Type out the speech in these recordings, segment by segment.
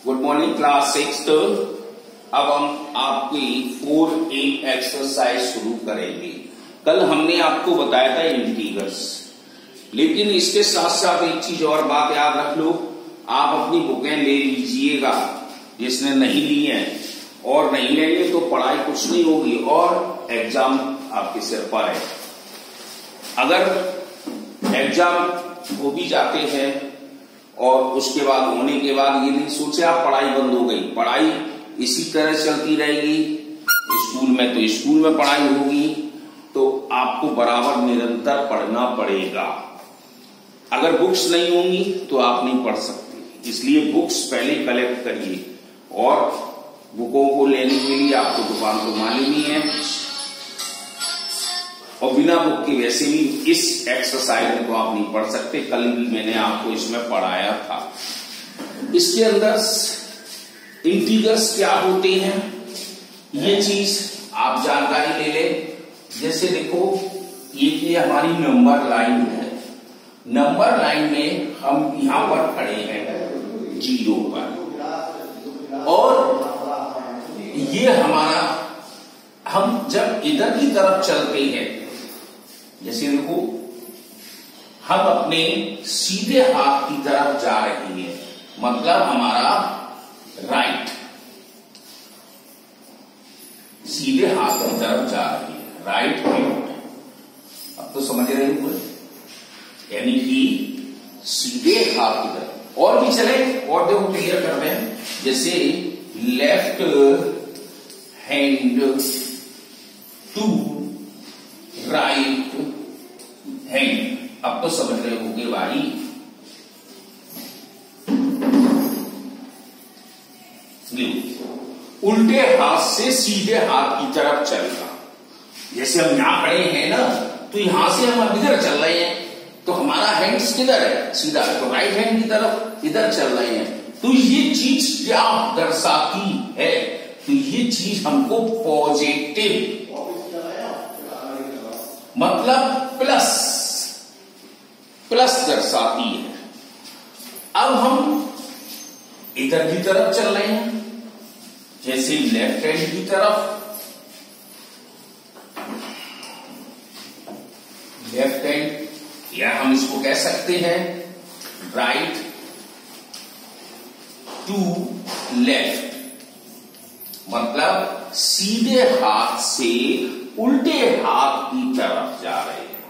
Good morning class 6। अब हम आपकी 4A एक्सरसाइज शुरू करेंगे। कल हमने आपको बताया था इंटीग्रल्स, लेकिन इसके साथ साथ एक चीज और बात याद रख लो, आप अपनी बुकें ले लीजिएगा जिसने नहीं ली है, और नहीं लेंगे तो पढ़ाई कुछ नहीं होगी और एग्जाम आपके सिर पर है। अगर एग्जाम हो भी जाते हैं और उसके बाद होने के बाद ये नहीं सोचे आप पढ़ाई बंद हो गई, पढ़ाई इसी तरह चलती रहेगी। स्कूल में तो स्कूल में पढ़ाई होगी, तो आपको बराबर निरंतर पढ़ना पड़ेगा। अगर बुक्स नहीं होंगी तो आप नहीं पढ़ सकते, इसलिए बुक्स पहले कलेक्ट करिए। और बुकों को लेने के लिए आपको दुकान तो मालूम ही है, और बिना बुक के वैसे भी इस एक्सरसाइज में तो आप नहीं पढ़ सकते। कल भी मैंने आपको इसमें पढ़ाया था। इसके अंदर इंटीग्रल्स क्या होते हैं ये चीज आप जानकारी ले लें। जैसे देखो ये हमारी नंबर लाइन है, नंबर लाइन में हम यहां पर खड़े हैं 0 पर, और ये हमारा, हम जब इधर की तरफ चलते हैं, जैसे देखो हम अपने सीधे हाथ की तरफ जा रहे हैं, मतलब हमारा राइट, सीधे हाथ की तरफ जा रही है, राइट हैंड। अब तो समझ रहे हो, यानी कि सीधे हाथ की तरफ। और भी चले, और देखो क्लियर कर रहे हैं, जैसे left hand to right hand. अब तो समझ रहे होंगे भाई। उल्टे हाथ से सीधे हाथ की तरफ चलना। जैसे हम यहां खड़े हैं ना, तो यहां से हम इधर चल रहे हैं, तो हमारा हैंड्स किधर है, सीधा, तो राइट हैंड की तरफ इधर चल रहे हैं। तो ये चीज क्या दर्शाती है, तो ये चीज हमको पॉजिटिव, मतलब प्लस दर्शाती है। अब हम इधर की तरफ चल रहे हैं, जैसे लेफ्ट हैंड की तरफ, लेफ्ट हैंड, या हम इसको कह सकते हैं राइट टू लेफ्ट, मतलब सीधे हाथ से उल्टे हाथ की तरफ जा रहे हैं,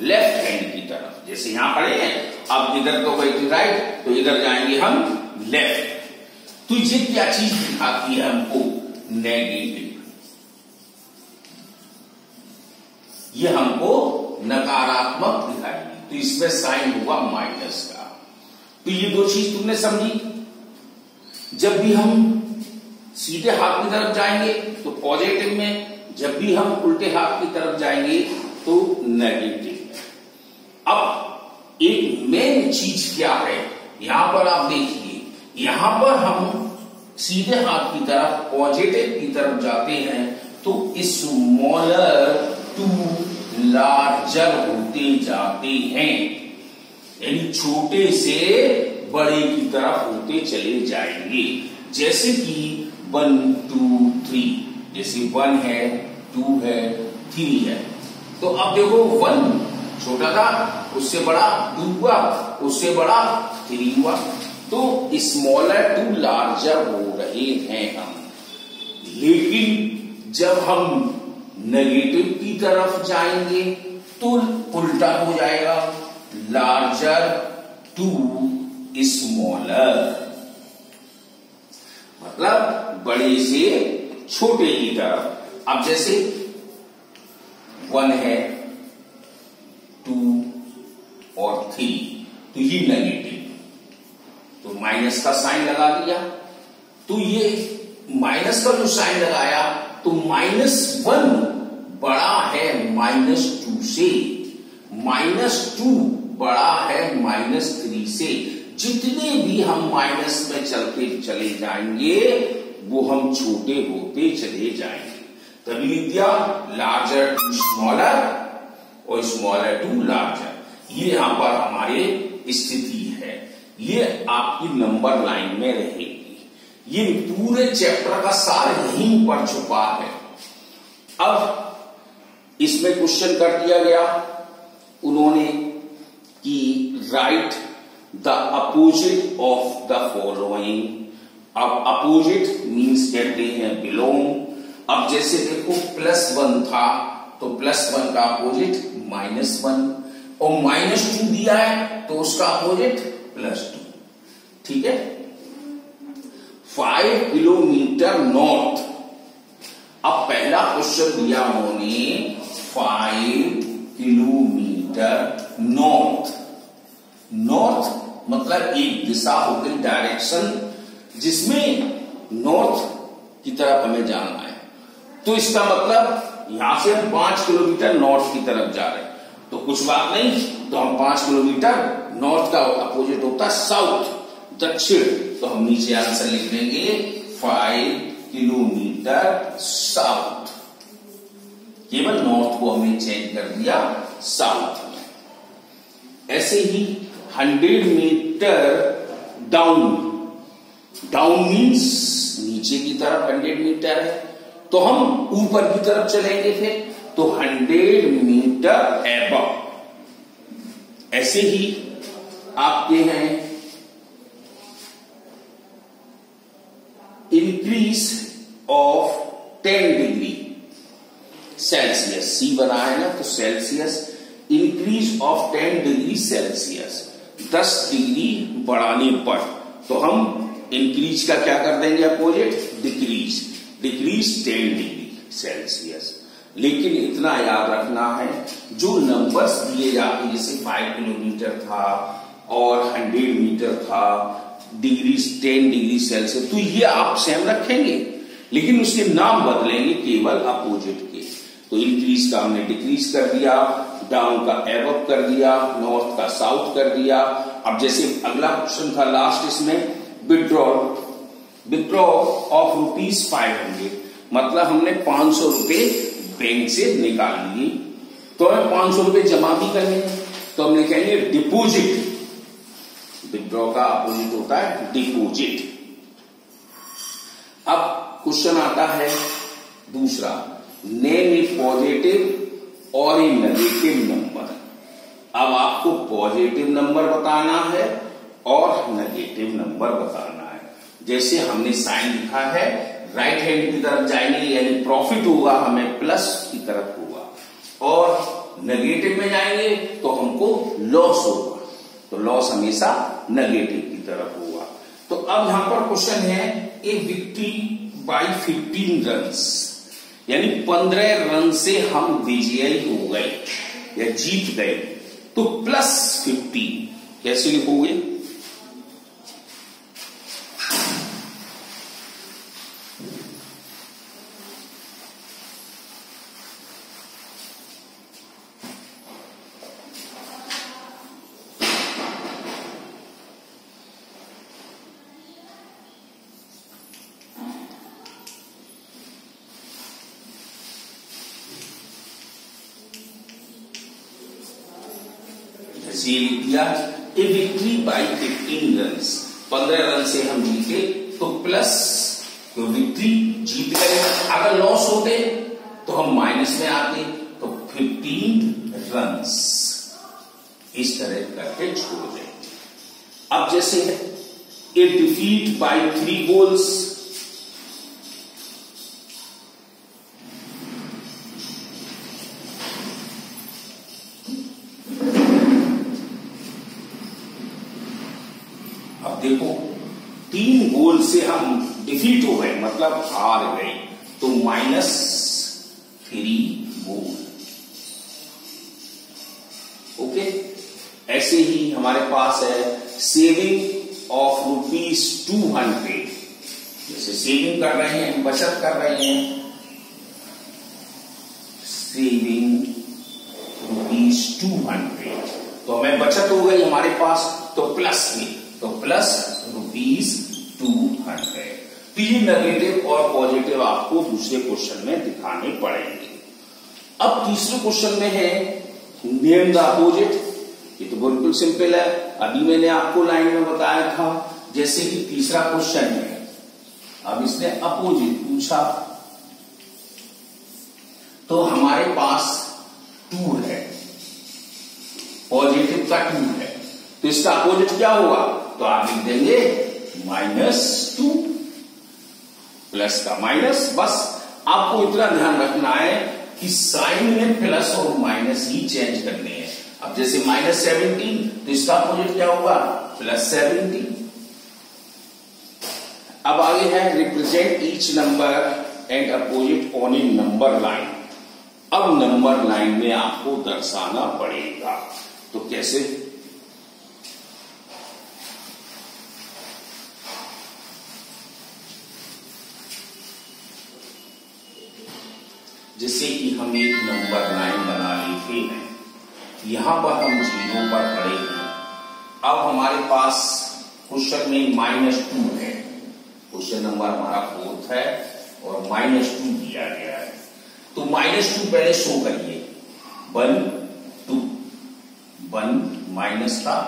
लेफ्ट हैंड की तरफ। जैसे यहां खड़े हैं, अब इधर तो गई राइट, तो इधर जाएंगे हम लेफ्ट। तो ये क्या चीज दिखाती है हमको, नेगेटिव। ये हमको नकारात्मक दिखाएगी, तो इसमें साइन होगा माइनस का। तो ये दो चीज तुमने समझी। जब भी हम सीधे हाथ की तरफ जाएंगे तो पॉजिटिव में, जब भी हम उल्टे हाथ की तरफ जाएंगे तो नेगेटिव में। अब एक मेन चीज क्या है, यहां पर आप देखिए, यहां पर हम सीधे हाथ की तरफ पॉजिटिव की तरफ जाते हैं, तो स्मॉलर टू लार्जर होते जाते हैं, यानी छोटे से बड़े की तरफ होते चले जाएंगे। जैसे कि 1 2 3, जैसे 1 है, 2 है, 3 है। तो अब देखो 1 छोटा था, उससे बड़ा 2 हुआ, उससे बड़ा 3 हुआ। तो स्मॉलर टू लार्जर हो रहे हैं हम। लेकिन जब हम नेगेटिव की तरफ जाएंगे तो उल्टा हो जाएगा, लार्जर टू स्मॉलर, मतलब बड़े से छोटे की तरफ। अब जैसे 1 है, 2 और 3, तो ये नेगेटिव, तो माइनस का साइन लगा दिया। तो ये माइनस का जो साइन लगाया, तो -1 बड़ा है -2 से, -2 बड़ा है -3 से। जितने भी हम माइनस में चलते चले जाएंगे वो हम छोटे होते चले जाएंगे। तभी विद्या लार्जर टू स्मॉलर और स्मॉलर टू लार्जर, ये यहां पर हमारे स्थिति है। ये आपकी नंबर लाइन में रहेगी। ये पूरे चैप्टर का सार यहीं पर छुपा है। अब इसमें क्वेश्चन कर दिया गया उन्होंने कि right the opposite of the following. अब अपोजिट मीन्स कहते हैं बिलोंग। अब जैसे देखो +1 था तो +1 का अपोजिट -1 और -2 दिया है तो उसका अपोजिट +2। ठीक है। 5 किलोमीटर नॉर्थ। अब पहला क्वेश्चन दिया उन्होंने 5 किलोमीटर नॉर्थ। नॉर्थ मतलब एक दिशा हो गई, डायरेक्शन जिसमें नॉर्थ की तरफ हमें जाना है। तो इसका मतलब यहां से हम 5 किलोमीटर नॉर्थ की तरफ जा रहे हैं तो कुछ बात नहीं, तो हम 5 किलोमीटर नॉर्थ का अपोजिट होता है साउथ, दक्षिण। तो हम नीचे आंसर लिख देंगे 5 किलोमीटर साउथ। केवल नॉर्थ को हमने चेंज कर दिया साउथ में। ऐसे ही 100 मीटर डाउन। डाउन मीन्स नीचे की तरफ 100 मीटर है तो हम ऊपर की तरफ चलेंगे फिर, तो 100 मीटर एबव। ऐसे ही आपके हैं इंक्रीज ऑफ 10 डिग्री सेल्सियस। सी बना है ना तो Celsius. Increase of 10 degree Celsius, 10 degree बढ़ाने पर, तो हम इंक्रीज का क्या कर देंगे opposite, decrease. Decrease 10 degree Celsius. लेकिन इतना याद रखना है जो नंबर्स दिए जाते जैसे 5 किलोमीटर था और 100 मीटर था, डिग्रीज 10 डिग्री सेल्सियस, तो ये आप सेम रखेंगे लेकिन उसके नाम बदलेंगे केवल अपोजिट के। तो इंक्रीज का हमने डिक्रीज कर दिया, डाउन का एबव कर दिया, नॉर्थ का साउथ कर दिया। अब जैसे अगला क्वेश्चन था लास्ट इसमें विथड्रॉ ऑफ ₹500, मतलब हमने 500 रुपए बैंक से निकाल लिए तो हमें 500 रुपए जमा भी करने हैं तो हम लिखेंगे डिपोजिट। विथड्रॉ का अपोजिट होता है डिपोजिट। अब क्वेश्चन आता है दूसरा, नेम ए पॉजिटिव और ए नेगेटिव नंबर। अब आपको पॉजिटिव नंबर बताना है और नेगेटिव नंबर बताना है। जैसे हमने साइन लिखा है राइट हैंड की तरफ जाएंगे यानी प्रॉफिट होगा हमें प्लस की तरफ होगा, और नेगेटिव में जाएंगे तो हमको लॉस होगा, तो लॉस हमेशा नेगेटिव की तरफ होगा। तो अब यहां पर क्वेश्चन है ए विक्ट्री बाय 15 रन्स, यानी 15 रन से हम विजयी हो गए या जीत गए, तो +15 कैसे लिखोगे? लिख दिया a victory by 15 runs, 15 run से हम जीते तो प्लस, तो विक्ट्री जीत गए। अगर लॉस होते तो हम माइनस में आते, तो 15 रन्स इस तरह करके छोड़ देंगे। अब जैसे ए डिफीट बाय 3 गोल्स, देखो 3 गोल से हम डिफीट हो गए मतलब हार गए, तो -3 गोल। ओके, ऐसे ही हमारे पास है सेविंग ऑफ ₹200, जैसे सेविंग कर रहे हैं, बचत कर रहे हैं, सेविंग ₹200, तो हमें बचत हो गई हमारे पास, तो प्लस में, तो प्लस ₹200। तो ये नेगेटिव और पॉजिटिव आपको दूसरे क्वेश्चन में दिखाने पड़ेंगे। अब तीसरे क्वेश्चन में है नेम द अपोजिट। ये तो बिल्कुल सिंपल है, अभी मैंने आपको लाइन में बताया था। जैसे कि तीसरा क्वेश्चन है अब इसने अपोजिट पूछा, तो हमारे पास 2 है, पॉजिटिव का 2 है, तो इसका अपोजिट क्या होगा? तो आप लिख देंगे -2 प्लस का माइनस। बस आपको इतना ध्यान रखना है कि साइन में प्लस और माइनस ही चेंज करने हैं। अब जैसे -17, तो इसका अपोजिट क्या होगा? +17। अब आगे है represent each number and opposite on A number line. अब नंबर लाइन में आपको दर्शाना पड़ेगा, तो कैसे? जैसे कि हम एक नंबर लाइन बना लेते हैं, यहां पर हम 0 पर खड़े हैं। अब हमारे पास क्वेश्चन में -2 है, क्वेश्चन नंबर हमारा 4 है और -2 दिया गया है, तो -2 पहले शो करिए। 1 2 1 माइनस का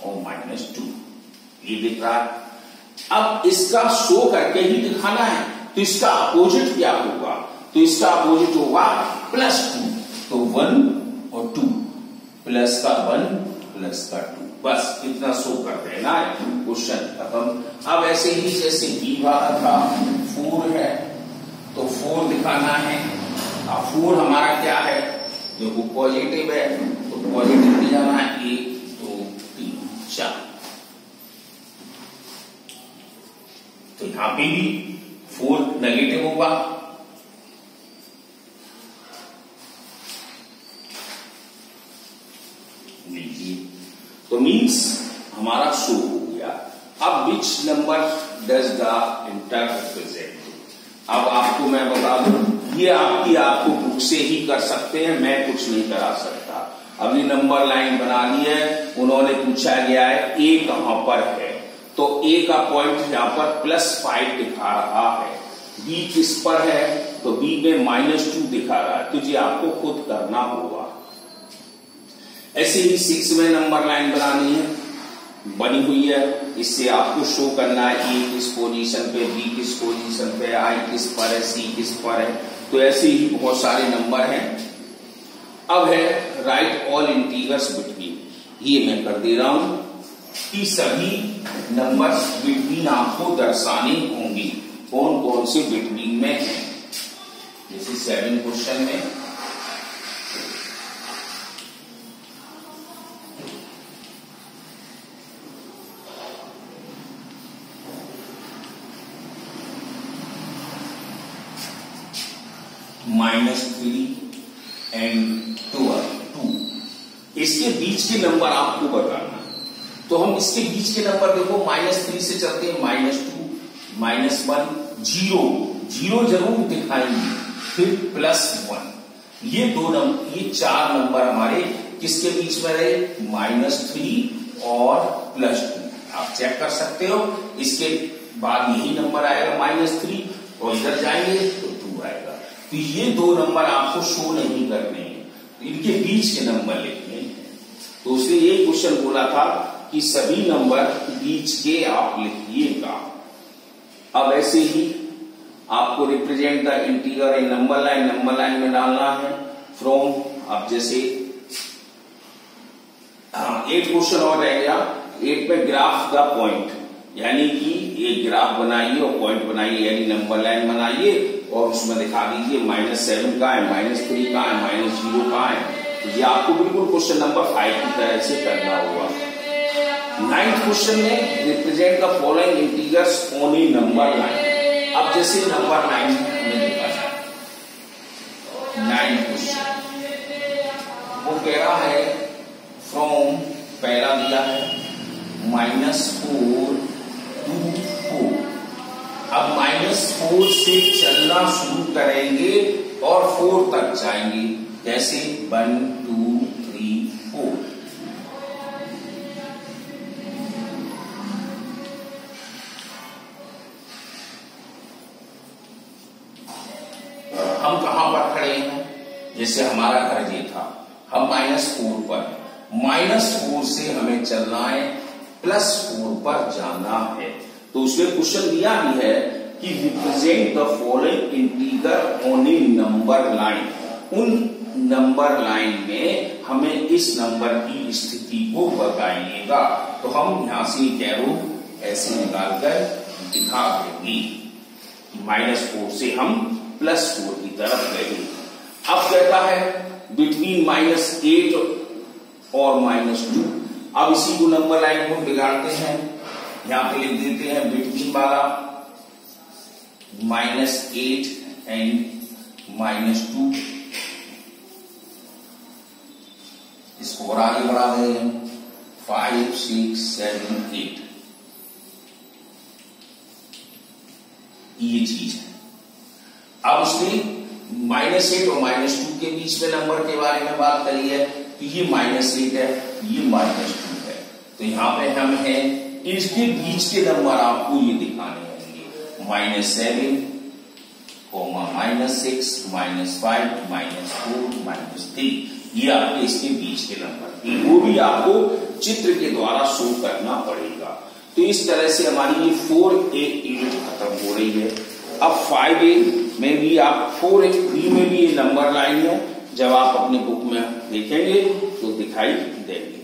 और -2 ये दिख रहा है। अब इसका शो करके ही दिखाना है, तो इसका अपोजिट क्या होगा? तो इसका अपोजिट होगा +2, तो 1 और 2 प्लस का 1 प्लस का 2, बस इतना शो कर देना है, क्वेश्चन खत्म। अब ऐसे ही जैसे b वाला था 4 है, तो 4 दिखाना है। अब 4 हमारा क्या है? देखो पॉजिटिव है, तो पॉजिटिव भी जाना है 1 2 3 4, तो यहां पे भी 4 नेगेटिव होगा। तो मीन्स हमारा शो हो गया। अब which number does the inter represent? अब आपको मैं बता दूं, ये आपको बुक से ही कर सकते हैं, मैं कुछ नहीं करा सकता। अभी नंबर लाइन बना ली है, उन्होंने पूछा गया है ए कहां पर है, तो ए का पॉइंट यहां पर +5 दिखा रहा है। बी किस पर है? तो बी में -2 दिखा रहा है, तो ये आपको खुद करना होगा। ऐसे ही 6 में नंबर लाइन बनानी है, बनी हुई है, इससे आपको शो करना है ए किस पोजीशन पे, बी किस पोजीशन पे, आई किस पर है, सी किस पर है, तो ऐसे ही बहुत सारे नंबर हैं। अब है राइट ऑल इंटीजर्स बिटवीन, ये मैं कर दे रहा हूं कि सभी नंबर्स बिटवीन आपको दर्शाने होंगे, कौन कौन से बिटवीन में है। जैसे 7 क्वेश्चन में -3 एंड 2, इसके बीच के नंबर आपको बताना है। तो हम इसके बीच के नंबर देखो, -3 से चलते हैं -2 -1 0 जरूर दिखाएंगे, फिर +1, ये 4 नंबर हमारे किसके बीच में रहे? -3 और +2। आप चेक कर सकते हो, इसके बाद यही नंबर आएगा -3 और इधर जाएंगे तो 2 आएगा। तो ये 2 नंबर आपको शो नहीं करने हैं, तो इनके बीच के नंबर लिखने हैं। तो उसने ये क्वेश्चन बोला था कि सभी नंबर बीच के आप लिखिएगा। अब ऐसे ही आपको represent the integer in number line में डालना है फ्रॉम। अब जैसे 8 क्वेश्चन और रह गया। 8 पे ग्राफ द पॉइंट, यानी कि एक ग्राफ बनाइए और पॉइंट बनाइए, यानी नंबर लाइन बनाइए और उसमें दिखा दीजिए -7 का है, -3 का है, -0 का है। तो ये आपको बिल्कुल क्वेश्चन नंबर 5 की तरह से करना होगा। 9th क्वेश्चन में represent the following integers on A number line. अब जैसे नंबर लाइन हमें देखा जाए, 9th क्वेश्चन वो कह रहा है फ्रॉम, पहला दिया है -4 to 4। अब -4 से चलना शुरू करेंगे और 4 तक जाएंगे, जैसे 1 2 3 4। हम कहां पर खड़े हैं? जैसे हमारा घर ये था, हम -4 पर, -4 से हमें चलना है, +4 पर जाना है। तो उसमें क्वेश्चन दिया भी है कि represent the following integer on A number line, उन नंबर लाइन में हमें इस नंबर की स्थिति को बताइएगा। तो हम यहां से कैरो ऐसे निकालकर दिखा देंगे। -4 से हम +4 की तरफ गए। अब कहता है बिटवीन -8 और -2। अब इसी को नंबर लाइन को बिगाड़ते हैं, यहां पे लिख देते हैं बिटवीन वाला -8 एंड -2। इसको और आगे बढ़ा रहे हैं 5, 6, 7, 8। ये चीज है। अब उसने -8 और -2 के बीच में नंबर के बारे में बात करी है, तो ये -8 है, ये -2 है। तो यहां पे हम हैं, इसके बीच के नंबर आपको ये दिखाने होंगे -7, -6, -5, -4, -3। ये आपके इसके बीच के नंबर, वो भी आपको चित्र के द्वारा शो करना पड़ेगा। तो इस तरह से हमारी ये 4A यूनिट खत्म हो रही है। अब 5A में भी आप 4A में भी ये नंबर लाइन है, जब आप अपने बुक में देखेंगे तो दिखाई देंगे।